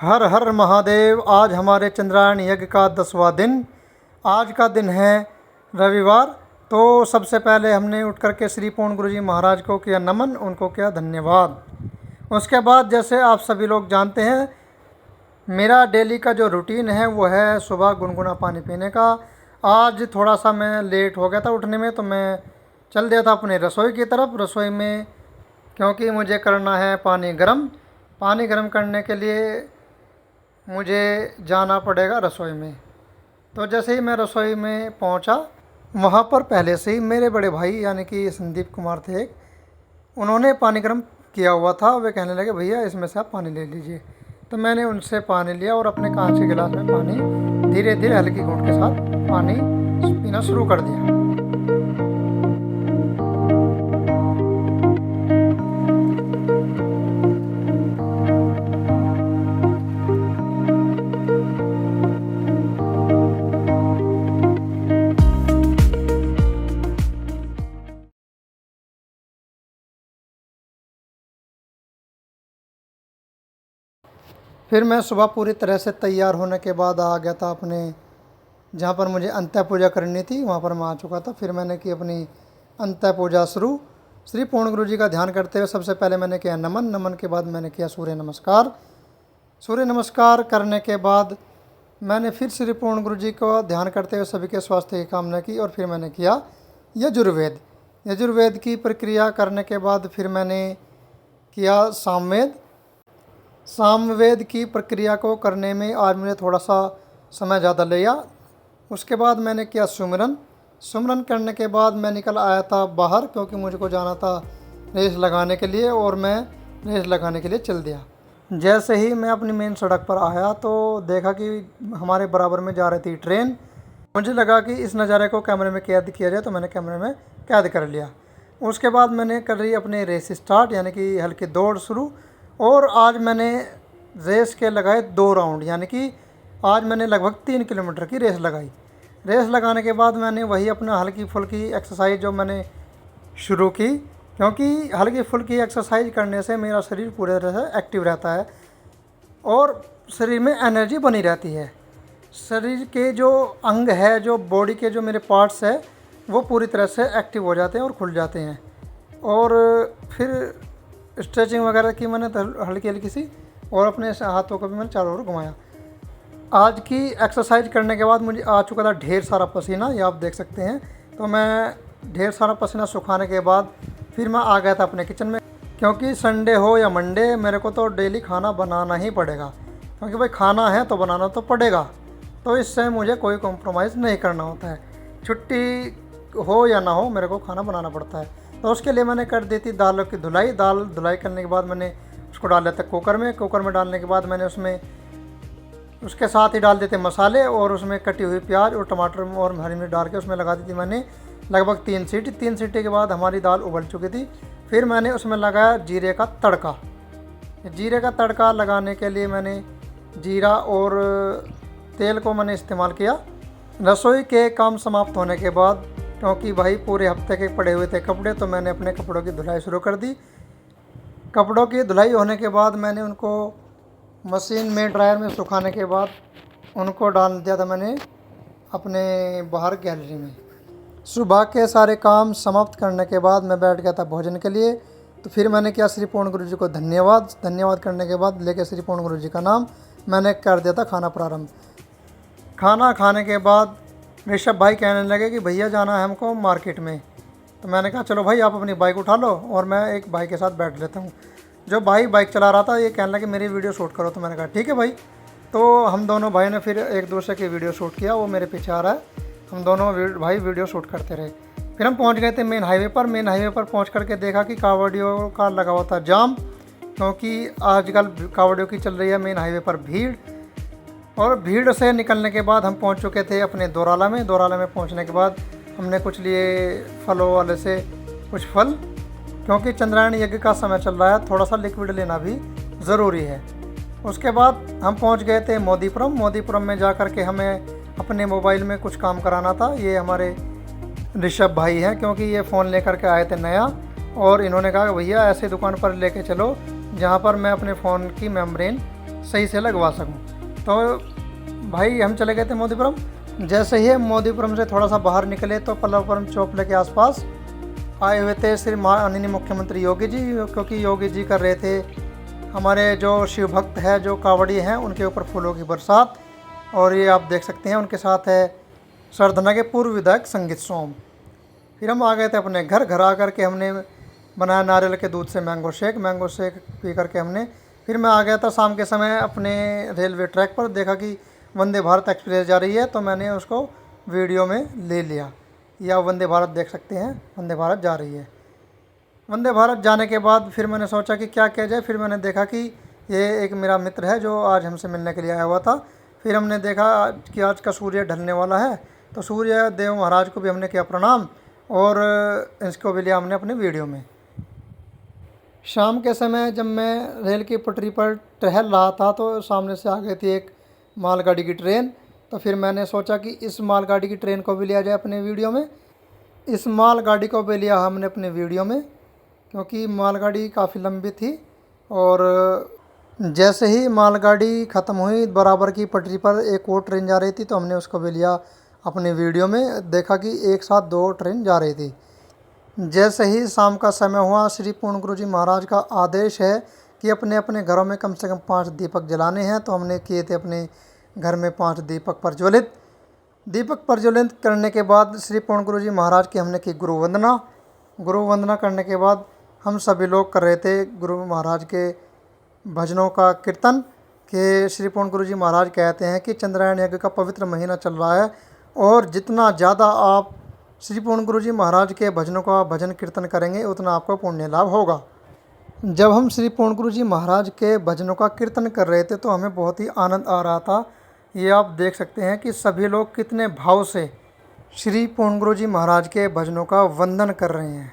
हर हर महादेव। आज हमारे चंद्रायण यज्ञ का 10वां दिन। आज का दिन है रविवार। तो सबसे पहले हमने उठ करके श्री पूर्ण गुरु जी महाराज को किया नमन, उनको किया धन्यवाद। उसके बाद जैसे आप सभी लोग जानते हैं, मेरा डेली का जो रूटीन है वो है सुबह गुनगुना पानी पीने का। आज थोड़ा सा मैं लेट हो गया था उठने में, तो मैं चल दिया था अपने रसोई की तरफ। रसोई में क्योंकि मुझे करना है पानी गर्म। पानी गर्म करने के लिए मुझे जाना पड़ेगा रसोई में। तो जैसे ही मैं रसोई में पहुंचा, वहां पर पहले से ही मेरे बड़े भाई यानी कि संदीप कुमार थे एक, उन्होंने पानी गर्म किया हुआ था। वे कहने लगे भैया इसमें से आप पानी ले लीजिए। तो मैंने उनसे पानी लिया और अपने कांच के गिलास में पानी धीरे धीरे हल्की घूंट के साथ पानी पीना शुरू कर दिया। फिर मैं सुबह पूरी तरह से तैयार होने के बाद आ गया था अपने जहाँ पर मुझे अंत्य पूजा करनी थी, वहाँ पर मैं आ चुका था। फिर मैंने की अपनी अंत्य पूजा शुरू। श्री पूर्ण गुरु जी का ध्यान करते हुए सबसे पहले मैंने किया नमन। नमन के बाद मैंने किया सूर्य नमस्कार। सूर्य नमस्कार करने के बाद मैंने फिर श्री पूर्ण गुरु जी को ध्यान करते हुए सभी के स्वास्थ्य की कामना की। और फिर मैंने किया यजुर्वेद। यजुर्वेद की प्रक्रिया करने के बाद फिर मैंने किया सामवेद। सामवेद की प्रक्रिया को करने में आज मुझे थोड़ा सा समय ज़्यादा लिया। उसके बाद मैंने किया सुमिरन। सुमिरन करने के बाद मैं निकल आया था बाहर, क्योंकि मुझको जाना था रेस लगाने के लिए, और मैं रेस लगाने के लिए चल दिया। जैसे ही मैं अपनी मेन सड़क पर आया तो देखा कि हमारे बराबर में जा रही थी ट्रेन। मुझे लगा कि इस नज़ारे को कैमरे में कैद किया जाए, तो मैंने कैमरे में कैद कर लिया। उसके बाद मैंने कर रही अपनी रेस स्टार्ट, यानी कि हल्की दौड़ शुरू। और आज मैंने रेस के लगाए 2 राउंड, यानी कि आज मैंने लगभग 3 किलोमीटर की रेस लगाई। रेस लगाने के बाद मैंने वही अपना हल्की फुल्की एक्सरसाइज जो मैंने शुरू की, क्योंकि हल्की फुल्की एक्सरसाइज करने से मेरा शरीर पूरे तरह से एक्टिव रहता है और शरीर में एनर्जी बनी रहती है। शरीर के जो अंग है, जो बॉडी के जो मेरे पार्ट्स है, वो पूरी तरह से एक्टिव हो जाते हैं और खुल जाते हैं। और फिर स्ट्रेचिंग वगैरह की मैंने हल्की हल्की सी, और अपने हाथों को भी मैंने चारों ओर घुमाया। आज की एक्सरसाइज करने के बाद मुझे आ चुका था ढेर सारा पसीना, ये आप देख सकते हैं। तो मैं ढेर सारा पसीना सुखाने के बाद फिर मैं आ गया था अपने किचन में, क्योंकि संडे हो या मंडे मेरे को तो डेली खाना बनाना ही पड़ेगा, क्योंकि भाई खाना है तो बनाना तो पड़ेगा। तो इससे मुझे कोई कॉम्प्रोमाइज़ नहीं करना होता है। छुट्टी हो या ना हो, मेरे को खाना बनाना पड़ता है। तो उसके लिए मैंने कर दी थी दालों की धुलाई। दाल धुलाई करने के बाद मैंने उसको डाल दिया था कुकर में। कुकर में डालने के बाद मैंने उसमें उसके साथ ही डाल देते मसाले, और उसमें कटी हुई प्याज और टमाटर और हरी मिर्च डाल के उसमें लगा दी थी मैंने लगभग 3 सीटी। 3 सीटी के बाद हमारी दाल उबल चुकी थी। फिर मैंने उसमें लगाया जीरे का तड़का। जीरे का तड़का लगाने के लिए मैंने जीरा और तेल को मैंने इस्तेमाल किया। रसोई के काम समाप्त होने के बाद, क्योंकि भाई पूरे हफ्ते के पड़े हुए थे कपड़े, तो मैंने अपने कपड़ों की धुलाई शुरू कर दी। कपड़ों की धुलाई होने के बाद मैंने उनको मशीन में ड्रायर में सुखाने के बाद उनको डाल दिया था मैंने अपने बाहर गैलरी में। सुबह के सारे काम समाप्त करने के बाद मैं बैठ गया था भोजन के लिए। तो फिर मैंने किया श्री पूर्ण गुरु जी को धन्यवाद। धन्यवाद करने के बाद लेके श्री पूर्ण गुरु जी का नाम मैंने कर दिया था खाना प्रारंभ। खाना खाने के बाद ऋषभ भाई कहने लगे कि भैया जाना है हमको मार्केट में। तो मैंने कहा चलो भाई आप अपनी बाइक उठा लो और मैं एक भाई के साथ बैठ लेता हूँ। जो भाई बाइक चला रहा था ये कहने लगे मेरी वीडियो शूट करो। तो मैंने कहा ठीक है भाई। तो हम दोनों भाई ने फिर एक दूसरे की वीडियो शूट किया। वो मेरे पीछे आ रहा है, हम दोनों भाई वीडियो शूट करते रहे। फिर हम पहुँच गए थे मेन हाईवे पर। मेन हाईवे पर पहुँच करके देखा कि कावड़ियों का लगा हुआ था जाम, क्योंकि आजकल कावड़ियों की चल रही है मेन हाईवे पर भीड़। और भीड़ से निकलने के बाद हम पहुंच चुके थे अपने दोराला में। दोराला में पहुंचने के बाद हमने कुछ लिए फलों वाले से कुछ फल, क्योंकि चंद्रायण यज्ञ का समय चल रहा है, थोड़ा सा लिक्विड लेना भी ज़रूरी है। उसके बाद हम पहुंच गए थे मोदीपुरम। मोदीपुरम में जा कर के हमें अपने मोबाइल में कुछ काम कराना था। ये हमारे ऋषभ भाई हैं, क्योंकि ये फ़ोन लेकर के आए थे नया, और इन्होंने कहा भैया ऐसे दुकान पर लेके चलो जहाँ पर मैं अपने फ़ोन की मेम्ब्रेन सही से लगवा सकूं। तो भाई हम चले गए थे मोदीपुरम। जैसे ही हम मोदीपुरम से थोड़ा सा बाहर निकले तो पल्लवपुरम चौपले के आसपास आए हुए थे श्री माननीय मुख्यमंत्री योगी जी, क्योंकि योगी जी कर रहे थे हमारे जो शिव भक्त है, जो कांवड़ी हैं, उनके ऊपर फूलों की बरसात। और ये आप देख सकते हैं उनके साथ है सरधना के पूर्व विधायक संगीत सोम। फिर हम आ गए थे अपने घर। घर आकर के हमने बनाया नारियल के दूध से मैंगो शेक पी करके हमने फिर मैं आ गया था शाम के समय अपने रेलवे ट्रैक पर। देखा कि वंदे भारत एक्सप्रेस जा रही है, तो मैंने उसको वीडियो में ले लिया। या वंदे भारत देख सकते हैं, वंदे भारत जा रही है। वंदे भारत जाने के बाद फिर मैंने सोचा कि क्या किया जाए। फिर मैंने देखा कि ये एक मेरा मित्र है जो आज हमसे मिलने के लिए आया हुआ था। फिर हमने देखा कि आज का सूर्य ढलने वाला है, तो सूर्य देव महाराज को भी हमने किया प्रणाम और इसको भी लिया हमने अपने वीडियो में। शाम के समय जब मैं रेल की पटरी पर टहल रहा था तो सामने से आ गई थी एक मालगाड़ी की ट्रेन। तो फिर मैंने सोचा कि इस मालगाड़ी की ट्रेन को भी लिया जाए अपने वीडियो में। इस मालगाड़ी को भी लिया हमने अपने वीडियो में, क्योंकि मालगाड़ी काफ़ी लंबी थी। और जैसे ही मालगाड़ी ख़त्म हुई, बराबर की पटरी पर एक और ट्रेन जा रही थी, तो हमने उसको भी लिया अपने वीडियो में। देखा कि एक साथ 2 ट्रेन जा रही थी। जैसे ही शाम का समय हुआ, श्री पूर्ण गुरु जी महाराज का आदेश है कि अपने अपने घरों में कम से कम 5 दीपक जलाने हैं। तो हमने किए थे अपने घर में 5 दीपक प्रज्वलित। दीपक प्रज्वलित करने के बाद श्री पूर्ण गुरु जी महाराज की हमने की गुरु वंदना। गुरु वंदना करने के बाद हम सभी लोग कर रहे थे गुरु महाराज के भजनों का कीर्तन। कि श्री पूर्ण गुरु जी महाराज कहते हैं कि चंद्रायण यज्ञ का पवित्र महीना चल रहा है, और जितना ज़्यादा आप श्री पूर्ण गुरु जी महाराज के भजनों का भजन कीर्तन करेंगे उतना आपको पुण्य लाभ होगा। जब हम श्री पूर्ण गुरु जी महाराज के भजनों का कीर्तन कर रहे थे तो हमें बहुत ही आनंद आ रहा था। ये आप देख सकते हैं कि सभी लोग कितने भाव से श्री पूर्ण गुरु जी महाराज के भजनों का वंदन कर रहे हैं।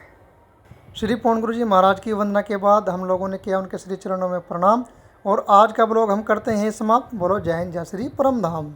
श्री पूर्ण गुरु जी महाराज की वंदना के बाद हम लोगों ने किया उनके श्री चरणों में प्रणाम। और आज का ब्लॉग हम करते हैं समाप्त। बोलो जय हिंद, जय श्री परम धाम।